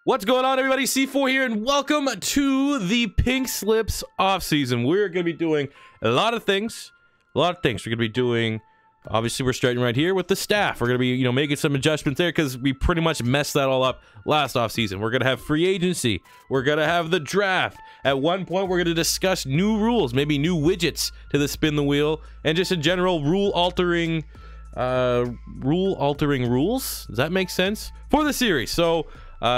What's going on, everybody? C4 here, and welcome to the Pink Slips offseason. We're going to be doing a lot of things. We're going to be doing, obviously, we're starting right here with the staff. We're going to be, making some adjustments there because we pretty much messed that all up last offseason. We're going to have free agency. We're going to have the draft. At one point, we're going to discuss new rules, maybe new widgets to the spin the wheel, and just in general, rule-altering rules. Does that make sense? For the series. So,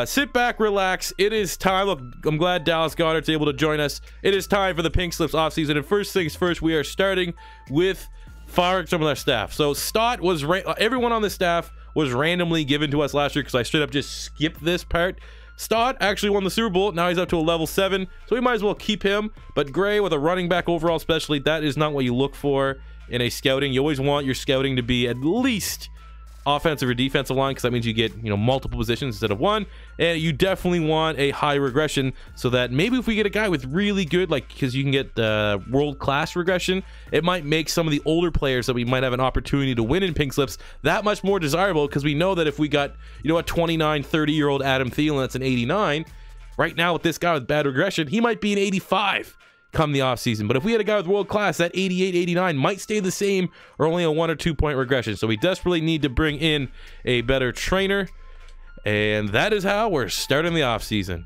sit back, relax. It is time. Look, I'm glad Dallas Goddard's able to join us. It is time for the Pink Slips offseason. And first things first, we are starting with firing some of our staff. So Stott was everyone on the staff was randomly given to us last year because I straight up just skipped this part. Stott actually won the Super Bowl. Now he's up to a level 7, so we might as well keep him. But Gray with a running back overall specialty, that is not what you look for in a scouting. You always want your scouting to be at least offensive or defensive line, because that means you get multiple positions instead of one, and you definitely want a high regression so that maybe if we get a guy with really good, because you can get world-class regression, it might make some of the older players that we might have an opportunity to win in Pink Slips that much more desirable, because we know that if we got a 29, 30-year-old Adam Thielen that's an 89, right now with this guy with bad regression, he might be an 85 come the offseason. But if we had a guy with world class, that 88, 89 might stay the same or only a 1 or 2 point regression. So we desperately need to bring in a better trainer, and that is how we're starting the offseason.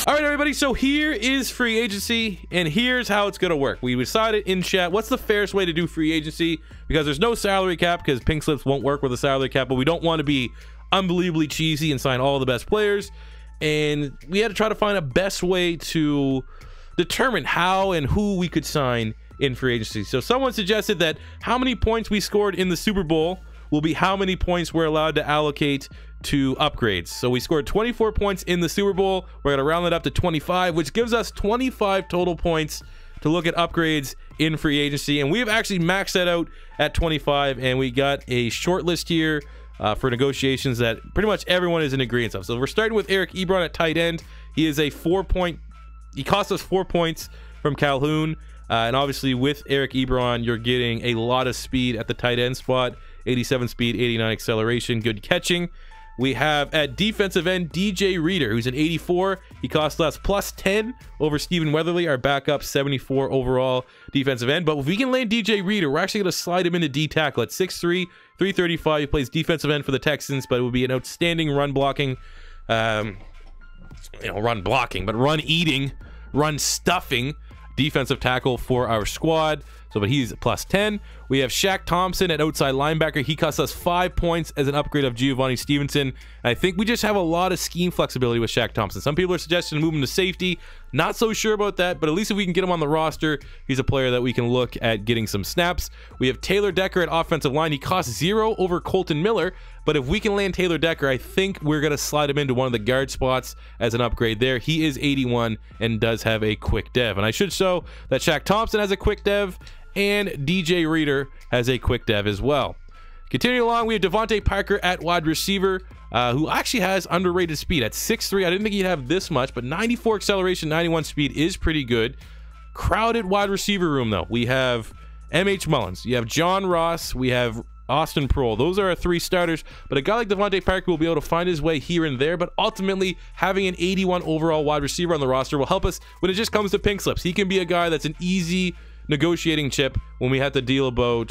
All right, everybody, so here is free agency, and here's how it's going to work. We decided in chat what's the fairest way to do free agency, because there's no salary cap, because Pink Slips won't work with a salary cap, but we don't want to be unbelievably cheesy and sign all the best players, and we had to try to find a best way to determine how and who we could sign in free agency. So someone suggested that how many points we scored in the Super Bowl will be how many points we're allowed to allocate to upgrades. So we scored 24 points in the Super Bowl. We're going to round it up to 25, which gives us 25 total points to look at upgrades in free agency. And we have actually maxed that out at 25, and we got a short list here for negotiations that pretty much everyone is in agreement of. So we're starting with Eric Ebron at tight end. He is a he cost us 4 points from Calhoun, and obviously with Eric Ebron, you're getting a lot of speed at the tight end spot, 87 speed, 89 acceleration, good catching. We have at defensive end DJ Reader, who's an 84. He cost us plus 10 over Stephen Weatherly, our backup, 74 overall defensive end. But if we can land DJ Reader, we're actually going to slide him into D tackle at 6'3", 335. He plays defensive end for the Texans, but it would be an outstanding run blocking, run eating, run stuffing defensive tackle for our squad. So, but he's plus 10. We have Shaq Thompson at outside linebacker. He costs us 5 points as an upgrade of Giovanni Stevenson. And I think we just have a lot of scheme flexibility with Shaq Thompson. Some people are suggesting to move him to safety. Not so sure about that, but at least if we can get him on the roster, he's a player that we can look at getting some snaps. We have Taylor Decker at offensive line. He costs 0 over Colton Miller, but if we can land Taylor Decker, I think we're going to slide him into one of the guard spots as an upgrade there. He is 81 and does have a quick dev. And I should show that Shaq Thompson has a quick dev, and DJ Reader has a quick dev as well. Continuing along, we have Devontae Parker at wide receiver, who actually has underrated speed at 6'3". I didn't think he'd have this much, but 94 acceleration, 91 speed is pretty good. Crowded wide receiver room, though. We have M.H. Mullins. You have John Ross. We have Austin Prohl. Those are our 3 starters, but a guy like Devontae Parker will be able to find his way here and there, but ultimately having an 81 overall wide receiver on the roster will help us when it just comes to Pink Slips. He can be a guy that's an easy negotiating chip when we have to deal about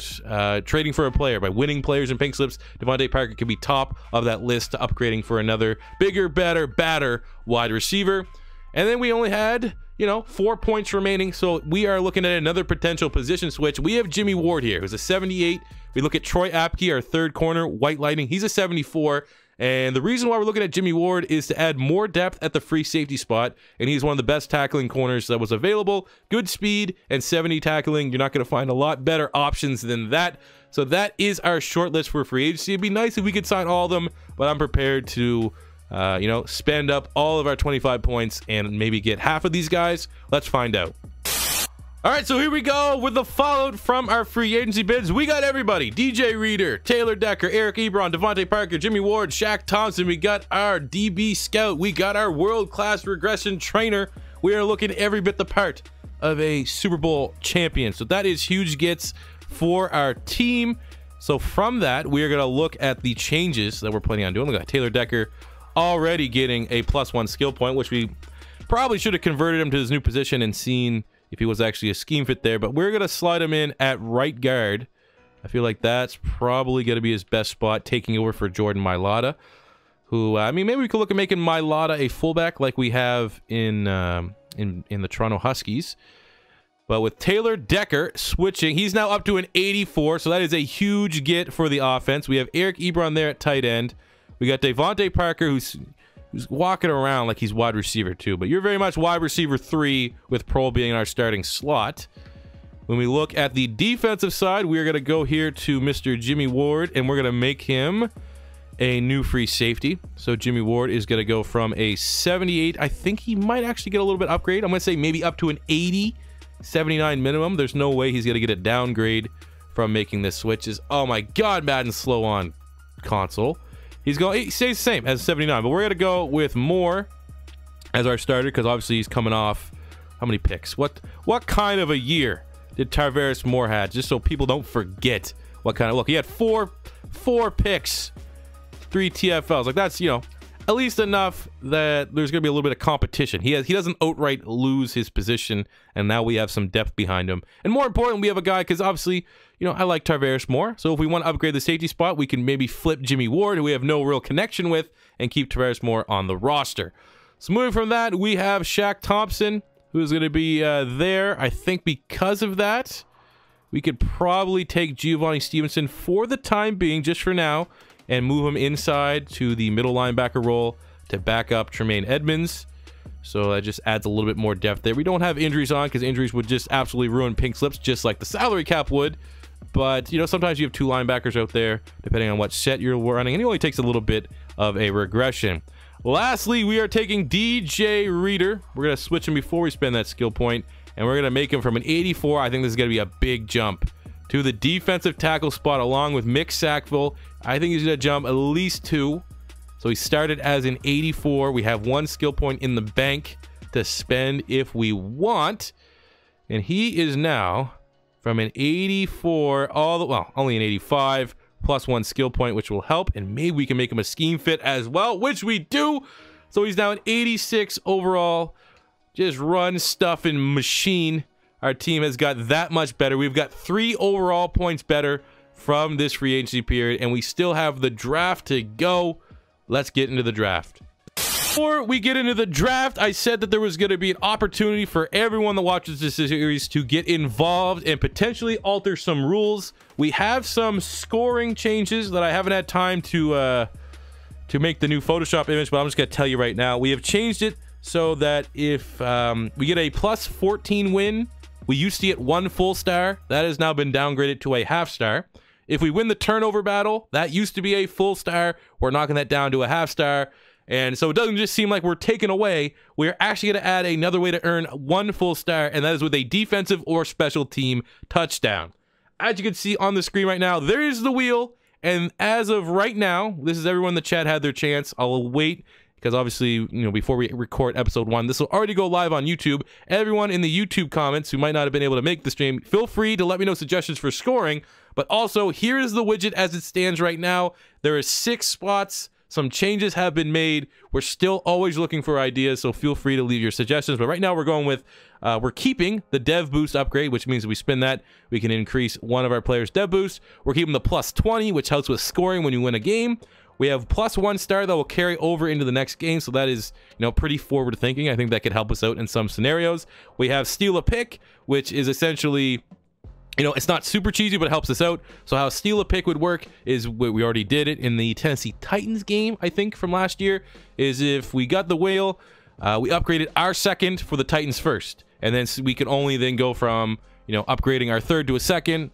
trading for a player. By winning players in Pink Slips, Devontae Parker can be top of that list to upgrading for another bigger, better, badder wide receiver. And then we only had 4 points remaining, so we are looking at another potential position switch. We have Jimmy Ward here, who's a 78. We look at Troy Apke, our third corner, White Lightning. He's a 74. And the reason why we're looking at Jimmy Ward is to add more depth at the free safety spot, and he's one of the best tackling corners that was available. Good speed and 70 tackling. You're not going to find a lot better options than that. So that is our short list for free agency. It'd be nice if we could sign all of them, but I'm prepared to spend up all of our 25 points and maybe get half of these guys. Let's find out. All right, so here we go with the fallout from our free agency bids. We got everybody: DJ Reader, Taylor Decker, Eric Ebron, Devontae Parker, Jimmy Ward, Shaq Thompson. We got our DB scout. We got our world-class regression trainer. We are looking every bit the part of a Super Bowl champion. So that is huge gets for our team. So from that, we are going to look at the changes that we're planning on doing. Look at Taylor Decker already getting a +1 skill point, which we probably should have converted him to his new position and seen if he was actually a scheme fit there. But we're going to slide him in at right guard. I feel like that's probably going to be his best spot, taking over for Jordan Mailata, who, I mean, maybe we could look at making Mailata a fullback like we have in the Toronto Huskies. But with Taylor Decker switching, he's now up to an 84, so that is a huge get for the offense. We have Eric Ebron there at tight end. We got Devontae Parker, who's walking around like he's wide receiver 2, but you're very much wide receiver 3 with Prohl being our starting slot. When we look at the defensive side, we're going to go here to Mr. Jimmy Ward, and we're going to make him a new free safety. So Jimmy Ward is going to go from a 78. I think he might actually get a little bit upgrade. I'm going to say maybe up to an 80, 79 minimum. There's no way he's going to get a downgrade from making this switches. Oh my God, Madden's slow on console. He stays the same as 79, but we're going to go with Moore as our starter because obviously he's coming off how many picks? What kind of a year did Tarvarius Moore had? Just so people don't forget what kind of look. He had four picks, 3 TFLs. Like that's, you know, at least enough that there's going to be a little bit of competition. He doesn't outright lose his position, and now we have some depth behind him. And more important, we have a guy, because obviously, you know, I like Tarvarius Moore. So if we want to upgrade the safety spot, we can maybe flip Jimmy Ward, who we have no real connection with, and keep Tarvarius Moore on the roster. So moving from that, we have Shaq Thompson, who's going to be there. I think because of that, we could probably take Giovanni Stevenson for the time being, just for now, and move him inside to the middle linebacker role to back up Tremaine Edmonds. So that just adds a little bit more depth there. We don't have injuries on because injuries would just absolutely ruin pink slips, just like the salary cap would. But, you know, sometimes you have 2 linebackers out there, depending on what set you're running, and it only takes a little bit of a regression. Lastly, we are taking DJ Reader. We're going to switch him before we spend that skill point, and we're going to make him from an 84. I think this is going to be a big jump to the defensive tackle spot along with Mick Sackville. I think he's going to jump at least 2. So he started as an 84. We have 1 skill point in the bank to spend if we want. And he is now from an 84 only an 85 plus 1 skill point, which will help. And maybe we can make him a scheme fit as well, which we do. So he's now an 86 overall. Just run stuff and machine. Our team has got that much better. We've got 3 overall points better from this free agency period, and we still have the draft to go. Let's get into the draft. Before we get into the draft, I said that there was going to be an opportunity for everyone that watches this series to get involved and potentially alter some rules. We have some scoring changes that I haven't had time to make the new Photoshop image, but I'm just going to tell you right now. We have changed it so that if we get a +14 win, we used to get 1 full star. That has now been downgraded to a half star. If we win the turnover battle, that used to be a full star. We're knocking that down to a half star. And so it doesn't just seem like we're taking away. We're actually going to add another way to earn 1 full star, and that is with a defensive or special team touchdown. As you can see on the screen right now, there is the wheel. And as of right now, this is everyone in the chat had their chance. I'll wait, because obviously, you know, before we record episode 1, this will already go live on YouTube. Everyone in the YouTube comments who might not have been able to make the stream, feel free to let me know suggestions for scoring. But also, here is the widget as it stands right now. There are 6 spots. Some changes have been made. We're still always looking for ideas, so feel free to leave your suggestions. But right now, we're going with, we're keeping the Dev Boost upgrade, which means if we spin that, we can increase one of our players' Dev Boost. We're keeping the +20, which helps with scoring when you win a game. We have +1 star that will carry over into the next game, so that is, you know, pretty forward thinking. I think that could help us out in some scenarios. We have Steal a Pick, which is essentially, you know, it's not super cheesy, but it helps us out. So how Steal a Pick would work is, we already did it in the Tennessee Titans game, I think, from last year, is if we got the whale, we upgraded our second for the Titans first. And then we can only then go from, you know, upgrading our third to a second,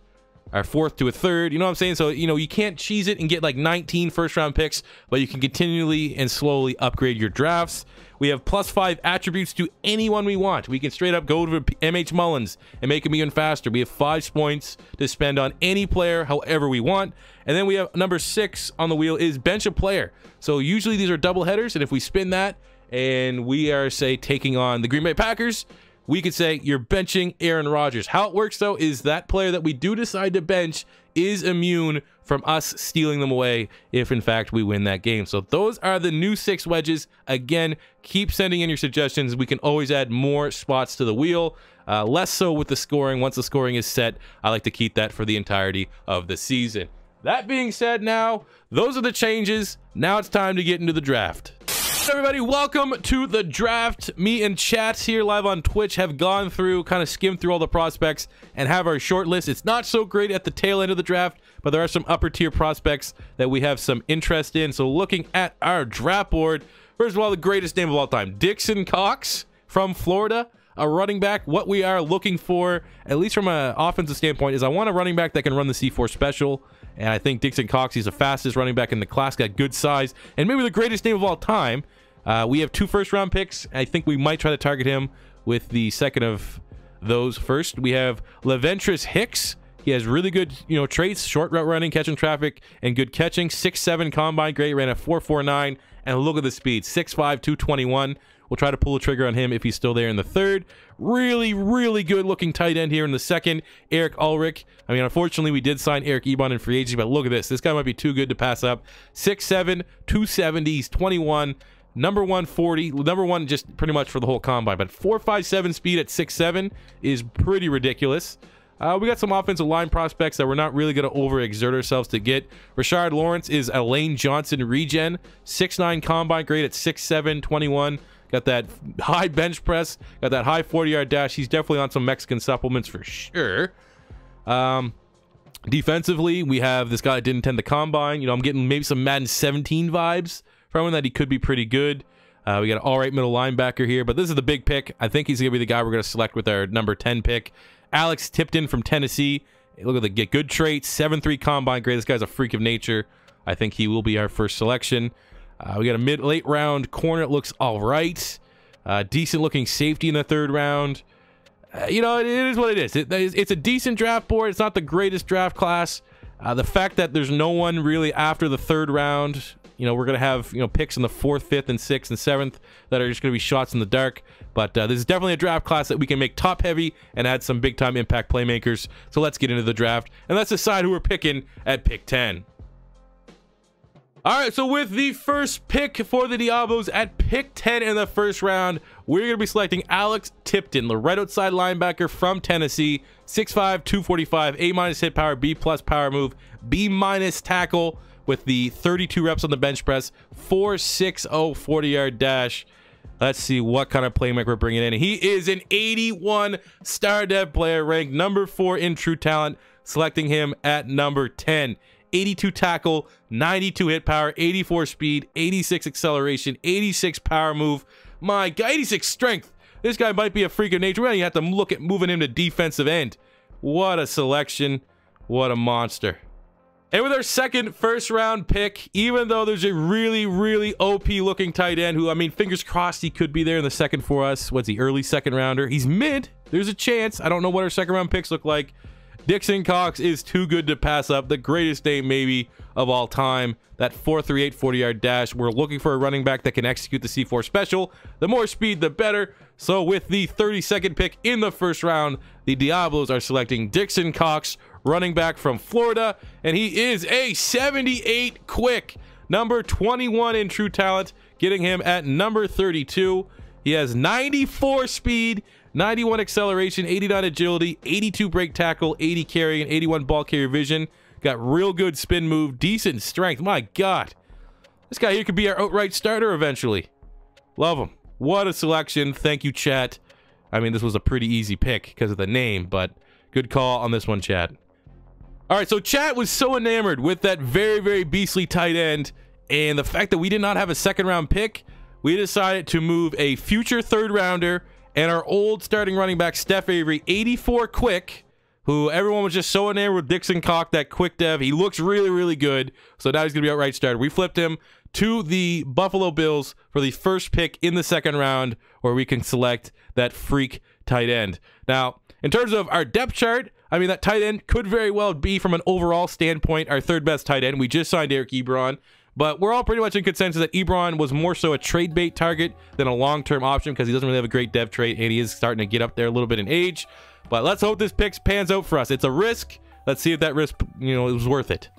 our fourth to a third, you know what I'm saying? So, you know, you can't cheese it and get like 19 first-round picks, but you can continually and slowly upgrade your drafts. We have +5 attributes to anyone we want. We can straight up go to MH Mullins and make him even faster. We have 5 points to spend on any player however we want. And then we have number 6 on the wheel is bench a player. So usually these are double headers, and if we spin that and we are, say, taking on the Green Bay Packers, we could say you're benching Aaron Rodgers. How it works, though, is that player that we do decide to bench is immune from us stealing them away if, in fact, we win that game. So those are the new 6 wedges. Again, keep sending in your suggestions. We can always add more spots to the wheel. Less so with the scoring. Once the scoring is set, I like to keep that for the entirety of the season. That being said, now, those are the changes. Now it's time to get into the draft. Everybody, welcome to the draft. Me and Chats here live on Twitch have gone through, kind of skimmed through all the prospects and have our short list. It's not so great at the tail end of the draft, but there are some upper tier prospects that we have some interest in. So looking at our draft board, first of all, the greatest name of all time, Dixon Cox from Florida, a running back. What we are looking for, at least from an offensive standpoint, is I want a running back that can run the C4 special. And I think Dixon Cox, he's the fastest running back in the class, got good size, and maybe the greatest name of all time. We have 2 first-round picks. I think we might try to target him with the second of those first. We have Leventris Hicks. He has really good, traits, short route running, catching traffic, and good catching. 6'7" combine grade, ran a 4.49, and look at the speed, 6'5", 221. We'll try to pull a trigger on him if he's still there in the third. Really, really good-looking tight end here in the second, Eric Ulrich. I mean, unfortunately, we did sign Eric Ebron in free agency, but look at this. This guy might be too good to pass up. 6'7", 270, he's 21. Number 140, number one just pretty much for the whole combine, but 4.57 speed at 6'7" is pretty ridiculous. We got some offensive line prospects that we're not really going to overexert ourselves to get. Rashard Lawrence is a Lane Johnson regen, 6'9" combine grade at 6'7", 21. Got that high bench press, got that high 40-yard dash. He's definitely on some Mexican supplements for sure. Defensively, we have this guy that didn't attend the combine. I'm getting maybe some Madden 17 vibes from him, that he could be pretty good. We got an all right middle linebacker here, but this is the big pick. I think he's going to be the guy we're going to select with our number 10 pick. Alex Tipton from Tennessee. Look at the good traits, 7'3" combine grade. This guy's a freak of nature. I think he will be our first selection. We got a late round corner. It looks all right. Decent looking safety in the third round. It is what it is. It's a decent draft board. It's not the greatest draft class. The fact that there's no one really after the third round, we're going to have, picks in the 4th, 5th, and 6th, and 7th that are just going to be shots in the dark. But this is definitely a draft class that we can make top heavy and add some big time impact playmakers. So let's get into the draft, and let's decide who we're picking at pick 10. All right, so with the first pick for the Diablos at pick 10 in the first round, we're going to be selecting Alex Tipton, the right outside linebacker from Tennessee, 6'5", 245, A- hit power, B+ power move, B- tackle with the 32 reps on the bench press, 4.60 40-yard dash. Let's see what kind of playmaker we're bringing in. He is an 81 star dev player, ranked number 4 in true talent, selecting him at number 10. 82 tackle, 92 hit power, 84 speed, 86 acceleration, 86 power move. My God, 86 strength. This guy might be a freak of nature. We don't even have to look at moving him to defensive end. What a selection. What a monster. And with our second first round pick, even though there's a really, really OP looking tight end who, I mean, fingers crossed he could be there in the second for us. What's he, early second rounder? He's mid. There's a chance. I don't know what our second round picks look like. Dixon Cox is too good to pass up. The greatest name maybe of all time. That 4.38 40-yard dash. We're looking for a running back that can execute the C4 special. The more speed, the better. So with the 32nd pick in the first round, the Diablos are selecting Dixon Cox, running back from Florida. And he is a 78 quick. Number 21 in true talent, getting him at number 32. He has 94 speed, 91 acceleration, 89 agility, 82 break tackle, 80 carry, and 81 ball carrier vision. Got real good spin move, decent strength. My God. This guy here could be our outright starter eventually. Love him. What a selection. Thank you, chat. I mean, this was a pretty easy pick because of the name, but good call on this one, chat. All right, so chat was so enamored with that very, very beastly tight end, and the fact that we did not have a second round pick, we decided to move a future third rounder and our old starting running back, Steph Avery, 84 quick, who everyone was just so enamored with Dixon Cox, that quick dev. He looks really, really good. So now he's going to be outright starter. We flipped him to the Buffalo Bills for the first pick in the second round, where we can select that freak tight end. Now, in terms of our depth chart, I mean, that tight end could very well be, from an overall standpoint, our third best tight end. We just signed Eric Ebron. But we're all pretty much in consensus that Ebron was more so a trade bait target than a long-term option because he doesn't really have a great dev trait and he is starting to get up there a little bit in age. But let's hope this pick pans out for us. It's a risk. Let's see if that risk, it was worth it.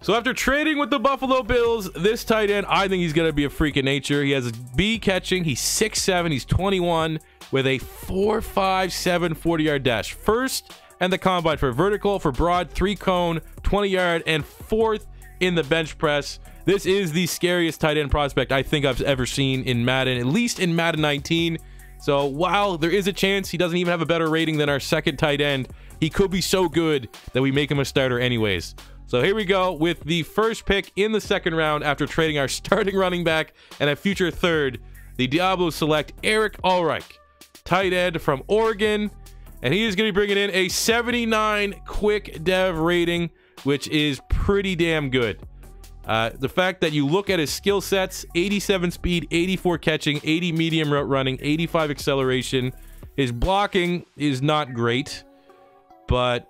So after trading with the Buffalo Bills, this tight end, I think he's going to be a freak of nature. He has B catching. He's 6'7". He's 21 with a 4.57 40-yard dash. First and the combine for vertical, for broad, 3-cone, 20-yard, and 4th in the bench press. This is the scariest tight end prospect I think I've ever seen in Madden, at least in Madden 19. So while there is a chance he doesn't even have a better rating than our second tight end, he could be so good that we make him a starter anyways. So here we go with the first pick in the second round after trading our starting running back and a future third. The Diablos select Eric Ulrich, tight end from Oregon, and he is going to be bringing in a 79 quick dev rating, which is pretty damn good. The fact that you look at his skill sets, 87 speed, 84 catching, 80 medium route running, 85 acceleration. His blocking is not great, but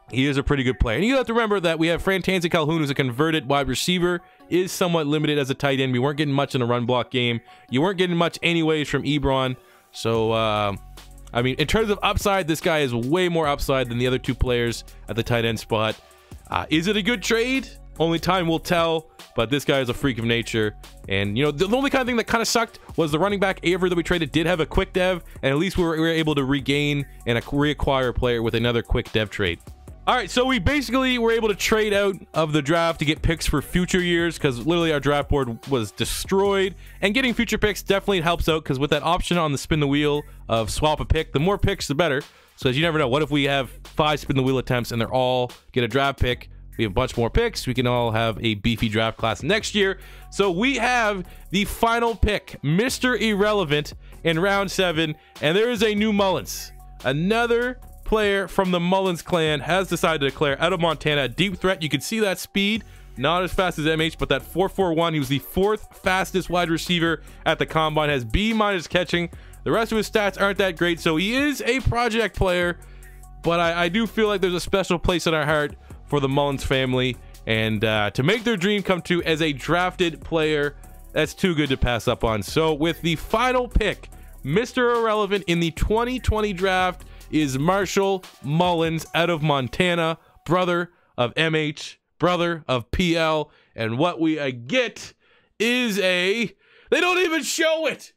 he is a pretty good player. And you have to remember that we have Frantanzi Calhoun, who's a converted wide receiver, is somewhat limited as a tight end. We weren't getting much in a run block game. You weren't getting much anyways from Ebron. So, I mean, in terms of upside, this guy is way more upside than the other two players at the tight end spot. Is it a good trade? Only time will tell, but this guy is a freak of nature. And, the only kind of thing that kind of sucked was the running back Aver that we traded did have a quick dev, and at least we were able to regain and reacquire a player with another quick dev trade. All right, so we basically were able to trade out of the draft to get picks for future years because literally our draft board was destroyed. And getting future picks definitely helps out because with that option on the spin the wheel of swap a pick, the more picks, the better. So as you never know, what if we have 5 spin the wheel attempts and they're all get a draft pick? We have a bunch more picks. We can all have a beefy draft class next year. So we have the final pick, Mr. Irrelevant, in round 7. And there is a new Mullins. Another player from the Mullins clan has decided to declare out of Montana a deep threat. You can see that speed, not as fast as MH, but that 4.41. He was the 4th fastest wide receiver at the combine, has B- catching. The rest of his stats aren't that great, so he is a project player, but I do feel like there's a special place in our heart for the Mullins family, and to make their dream come true as a drafted player, that's too good to pass up on. So with the final pick, Mr. Irrelevant in the 2020 draft is Marshall Mullins out of Montana, brother of MH, brother of PL, and what we get is they don't even show it.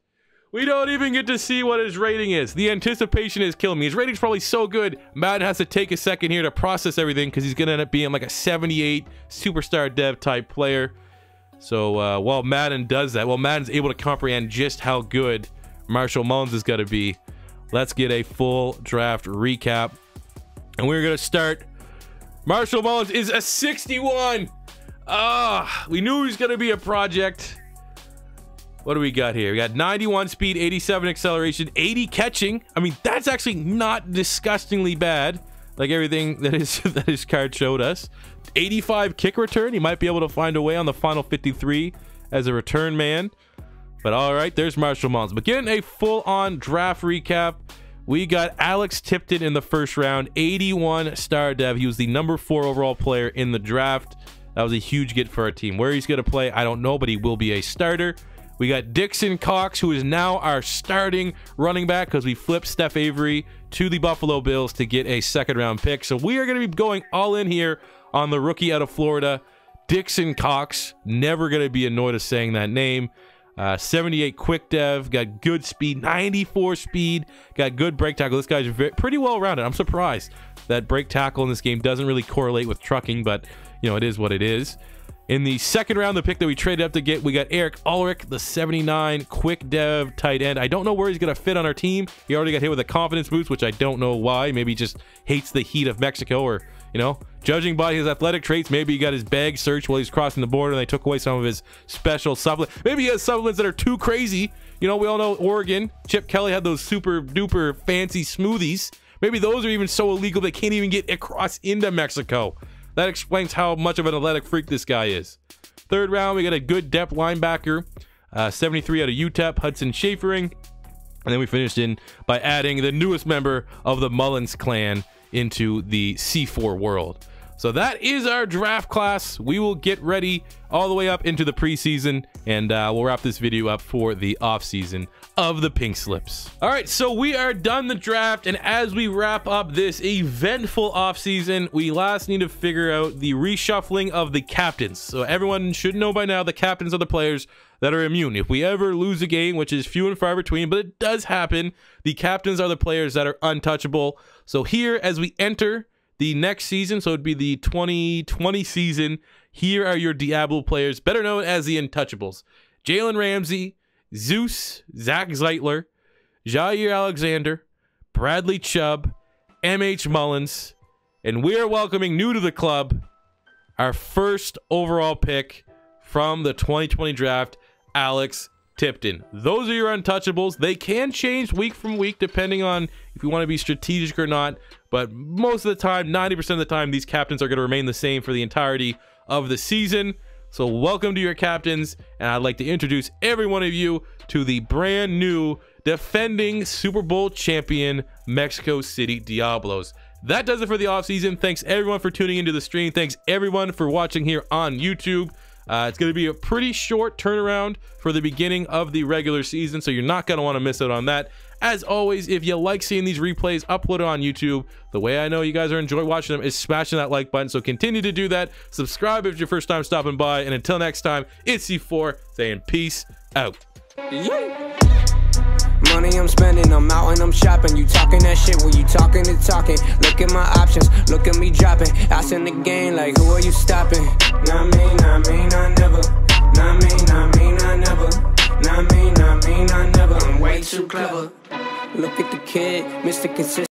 We don't even get to see what his rating is. The anticipation is killing me. His rating's probably so good, Madden has to take a second here to process everything because he's going to end up being like a 78 superstar dev type player. So while Madden does that, while Madden's able to comprehend just how good Marshall Mullins is going to be, let's get a full draft recap. And we're going to start. Marshall Mullins is a 61. We knew he was going to be a project. What do we got here? We got 91 speed, 87 acceleration, 80 catching. I mean, that's actually not disgustingly bad, like everything that his card showed us. 85 kick return. He might be able to find a way on the final 53 as a return man. But all right, there's Marshall Mullins. But getting a full-on draft recap, we got Alex Tipton in the first round, 81 star dev. He was the number 4 overall player in the draft. That was a huge get for our team. Where he's going to play, I don't know, but he will be a starter. We got Dixon Cox, who is now our starting running back because we flipped Steph Avery to the Buffalo Bills to get a second-round pick. So we are going to be going all in here on the rookie out of Florida, Dixon Cox. Never going to be annoyed of saying that name. 78 quick dev, got good speed, 94 speed, got good break tackle. This guy's pretty well rounded. I'm surprised that break tackle in this game doesn't really correlate with trucking, but it is what it is. In the second round, the pick that we traded up to get, we got Eric Ulrich, the 79 quick dev tight end. I don't know where he's going to fit on our team. He already got hit with a confidence boost, which I don't know why. Maybe he just hates the heat of Mexico, or, judging by his athletic traits, maybe he got his bag searched while he's crossing the border and they took away some of his special supplements. Maybe he has supplements that are too crazy. We all know Oregon, Chip Kelly had those super duper fancy smoothies. Maybe those are even so illegal they can't even get across into Mexico. That explains how much of an athletic freak this guy is. Third round, we got a good depth linebacker, 73 out of UTEP, Hudson Schafering. And then we finished in by adding the newest member of the Mullins clan into the C4 world. So that is our draft class. We will get ready all the way up into the preseason, and we'll wrap this video up for the offseason of the Pink Slips. All right, so we are done the draft, and as we wrap up this eventful offseason, we last need to figure out the reshuffling of the captains. So everyone should know by now the captains are the players that are immune. If we ever lose a game, which is few and far between, but it does happen, the captains are the players that are untouchable. So here, as we enter the next season, so it'd be the 2020 season, here are your Diablo players, better known as the Untouchables. Jalen Ramsey, Zeus, Zach Zeitler, Jair Alexander, Bradley Chubb, MH Mullins, and we are welcoming new to the club, our first overall pick from the 2020 draft, Alex Tipton. Those are your Untouchables. They can change week from week depending on if you want to be strategic or not, but most of the time, 90% of the time, these captains are going to remain the same for the entirety of the season. So welcome to your captains, and I'd like to introduce every one of you to the brand new defending Super Bowl champion Mexico City Diablos. That does it for the offseason. Thanks everyone for tuning into the stream. Thanks everyone for watching here on YouTube. It's going to be a pretty short turnaround for the beginning of the regular season, so you're not going to want to miss out on that. As always, if you like seeing these replays uploaded on YouTube, the way I know you guys are enjoying watching them is smashing that like button, so continue to do that. Subscribe if it's your first time stopping by, and until next time, it's C4 saying peace out. Money I'm spending, I'm out and I'm shopping. You talking that shit, well you talking the talking. Look at my options, look at me dropping. Ass in the game, like who are you stopping? Not me, not me, not never. Not me, not me, not never. Not me, not me, not never. I'm way too clever. Look at the kid, Mr. Consistent.